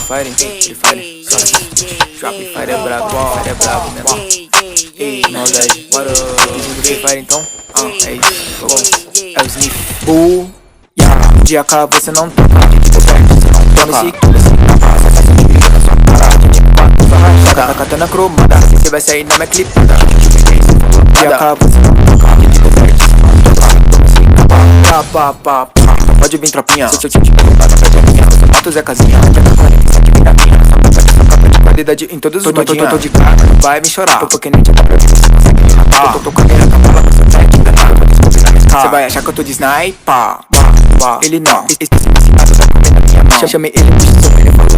Fire, Free Fire, Drop Fire é brabo, Fire é brabo mesmo. Ei, maldade, bora. Free Fire então, é isso, vamos. É o Sniff, um dia cá você não toca, você não toma esse tá catando a cromada, você vai sair na minha clipada. Dia cá você não toca, pá, pode vir tropinha. Se eu te perguntar, não perde a minha. Mato Zé Casinha, que é da cor, isso aqui vem da minha. Só capa de qualidade em todos os modinhos. Tô de cara, vai me chorar. Tô que nem te dá pra ver, você consegue me matar. Tô com a minha capa, você vai te enganar. Vou descobrir na minha escala. Cê vai achar que eu tô de sniper. Ele não, esse viciado vai comer na minha mão. Chamei ele, puxa seu ele falou.